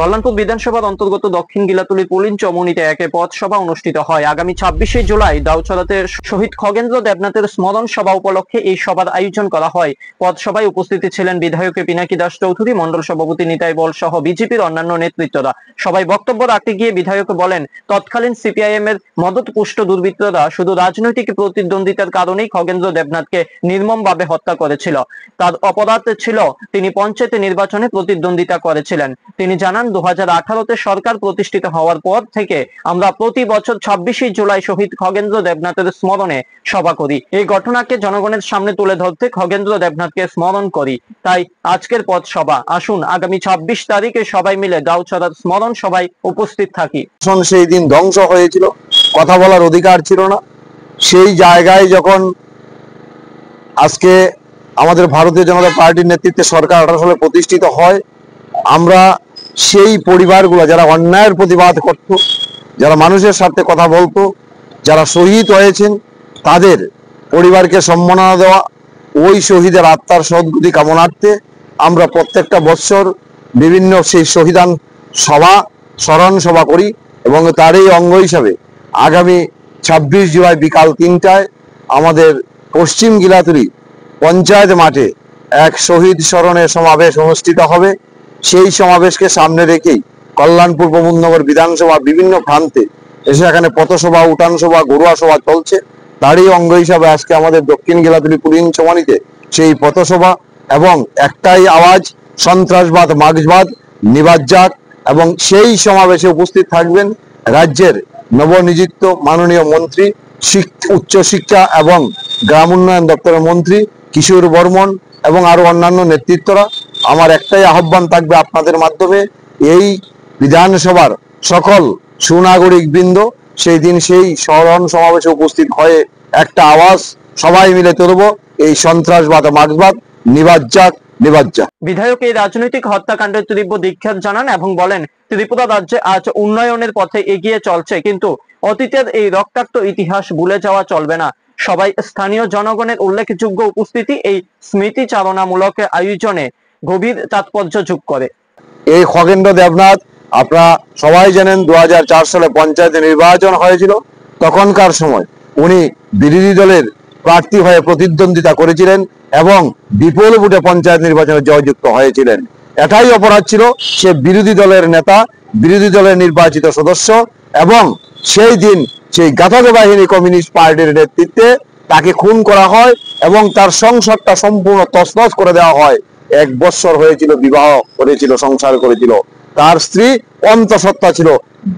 কল্যাণপুর বিধানসভার অন্তর্গত দক্ষিণ গিলাতুলি পুলিন চমুনিতে একে পথসভা অনুষ্ঠিত হয়। আগামী 26শে জুলাই দাউচড়াতে শহীদ খগেন্দ্র দেবনাথের স্মরণ সভা উপলক্ষে এই সভার আয়োজন করা হয়। পথসভায় উপস্থিত ছিলেন বিধায়ক পিনাকি দাস চৌধুরী, মন্ডল সভাপতি নিতাই বল সহ বিজেপির অন্যান্য নেতৃত্বরা। সবাই বক্তব্য রাখতে গিয়ে বিধায়ক বলেন, তৎকালীন সিপিআইএম এর মদতপুষ্ট দুর্বৃত্তরা শুধু রাজনৈতিক প্রতিদ্বন্দ্বিতার কারণেই খগেন্দ্র দেবনাথকে নির্মমভাবে হত্যা করেছিল। তার অপরাধ ছিল তিনি পঞ্চায়েত নির্বাচনে প্রতিদ্বন্দ্বিতা করেছিলেন। তিনি জানান, 2018-তে সরকার প্রতিষ্ঠিত হওয়ার পর থেকে আমরা প্রতি বছর 26শে জুলাই শহীদ খগেন্দ্র দেবনাথের স্মরণে সভা করি। এই ঘটনাকে জনগণের সামনে তুলে ধরতে খগেন্দ্র দেবনাথকে স্মরণ করি, তাই আজকের পথ সভা। আসুন আগামী 26 তারিখে সবাই মিলে দাউচড়ার স্মরণ সভায় উপস্থিত থাকি। সেই দিন ধ্বংস হয়েছিল, কথা বলার অধিকার ছিল না। সেই জায়গায় যখন আজকে আমাদের ভারতীয় জনতা পার্টির নেতৃত্বে সরকার 18 সালে প্রতিষ্ঠিত হয়, আমরা সেই পরিবারগুলো যারা অন্যায়ের প্রতিবাদ করত, যারা মানুষের স্বার্থে কথা বলতো, যারা শহীদ হয়েছেন তাদের পরিবারকে সম্মাননা দেওয়া, ওই শহীদের আত্মার সদ্গতি কামনার্থে আমরা প্রত্যেকটা বছর বিভিন্ন সেই শহীদান সভা, স্মরণ সভা করি। এবং তারই অঙ্গ হিসাবে আগামী 26 জুলাই বিকাল 3টায় আমাদের পশ্চিম গিলাতুলি পঞ্চায়েত মাঠে এক শহীদ স্মরণের সমাবেশ অনুষ্ঠিত হবে। সেই সমাবেশকে সামনে রেখেই কল্যাণপুর প্রমোদনগর বিধানসভা বিভিন্ন প্রান্তে এসে এখানে পথসভা, উঠান সভা, গরুয়া সভা চলছে। তারই অঙ্গ হিসাবে আজকে আমাদের দক্ষিণ গিলাতুলি পুলিন চমুনিতে সেই পথসভা এবং একটাই আওয়াজ, সন্ত্রাসবাদ মার্ক্সবাদ নিবাদ যাক। এবং সেই সমাবেশে উপস্থিত থাকবেন রাজ্যের নবনিযুক্ত মাননীয় মন্ত্রী উচ্চ শিক্ষা এবং গ্রাম উন্নয়ন দপ্তরের মন্ত্রী কিশোর বর্মন এবং আরো অন্যান্য নেতৃত্বরা। আমার একটাই আহ্বান থাকবে আপনাদের মাধ্যমে, এই বিধানসভার সকল সুনাগরিক বৃন্দ সেই দিন সেই স্মরণ সমাবেশে উপস্থিত হয়ে একটা আওয়াজ সবাই মিলে তুলব, এই সন্ত্রাসবাদ মার্ক্সবাদ নিবাদ যাক, নিবাদ যাক। বিধায়ক এই রাজনৈতিক হত্যাকাণ্ডের তীব্র ধিক্কার জানান এবং বলেন, ত্রিপুরা রাজ্যে আজ উন্নয়নের পথে এগিয়ে চলছে, কিন্তু অতীতের এই রক্তাক্ত ইতিহাস ভুলে যাওয়া চলবে না। সবাই স্থানীয় জনগণের উল্লেখযোগ্য উপস্থিতি এই স্মৃতিচারণামূলক আয়োজনে গভীর তাৎপর্য যোগ করে। এই খগেন্দ্র দেবনাথ আপনারা সবাই জানেন, 2004 সালে পঞ্চায়েতে নির্বাচন হয়েছিল। তখনকার সময় উনি বিরোধী দলের প্রার্থী হয়ে প্রতিদ্বন্দ্বিতা করেছিলেন এবং বিপুল ভোটে পঞ্চায়েত নির্বাচনে জয়যুক্ত হয়েছিলেন। এটাই অপরাধ ছিল, সে বিরোধী দলের নেতা, বিরোধী দলের নির্বাচিত সদস্য, এবং সেই দিন সেই ঘাতক বাহিনী কমিউনিস্ট পার্টির নেতৃত্বে তাকে খুন করা হয় এবং তার সংসারটা সম্পূর্ণ তছনছ করে দেওয়া হয়। 1 বছর হয়েছিল, বিবাহ করেছিল, সংসার করেছিল। তার স্ত্রী অন্তঃসত্ত্বা ছিল,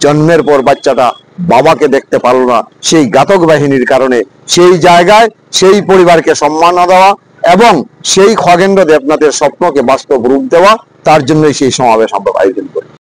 জন্মের পর বাচ্চাটা বাবাকে দেখতে পারল না সেই ঘাতক বাহিনীর কারণে। সেই জায়গায় সেই পরিবারকে সম্মান দেওয়া এবং সেই খগেন্দ্র দেবনাথের স্বপ্নকে বাস্তব রূপ দেওয়া, তার জন্যই সেই সমাবেশ আমরা আয়োজন করি।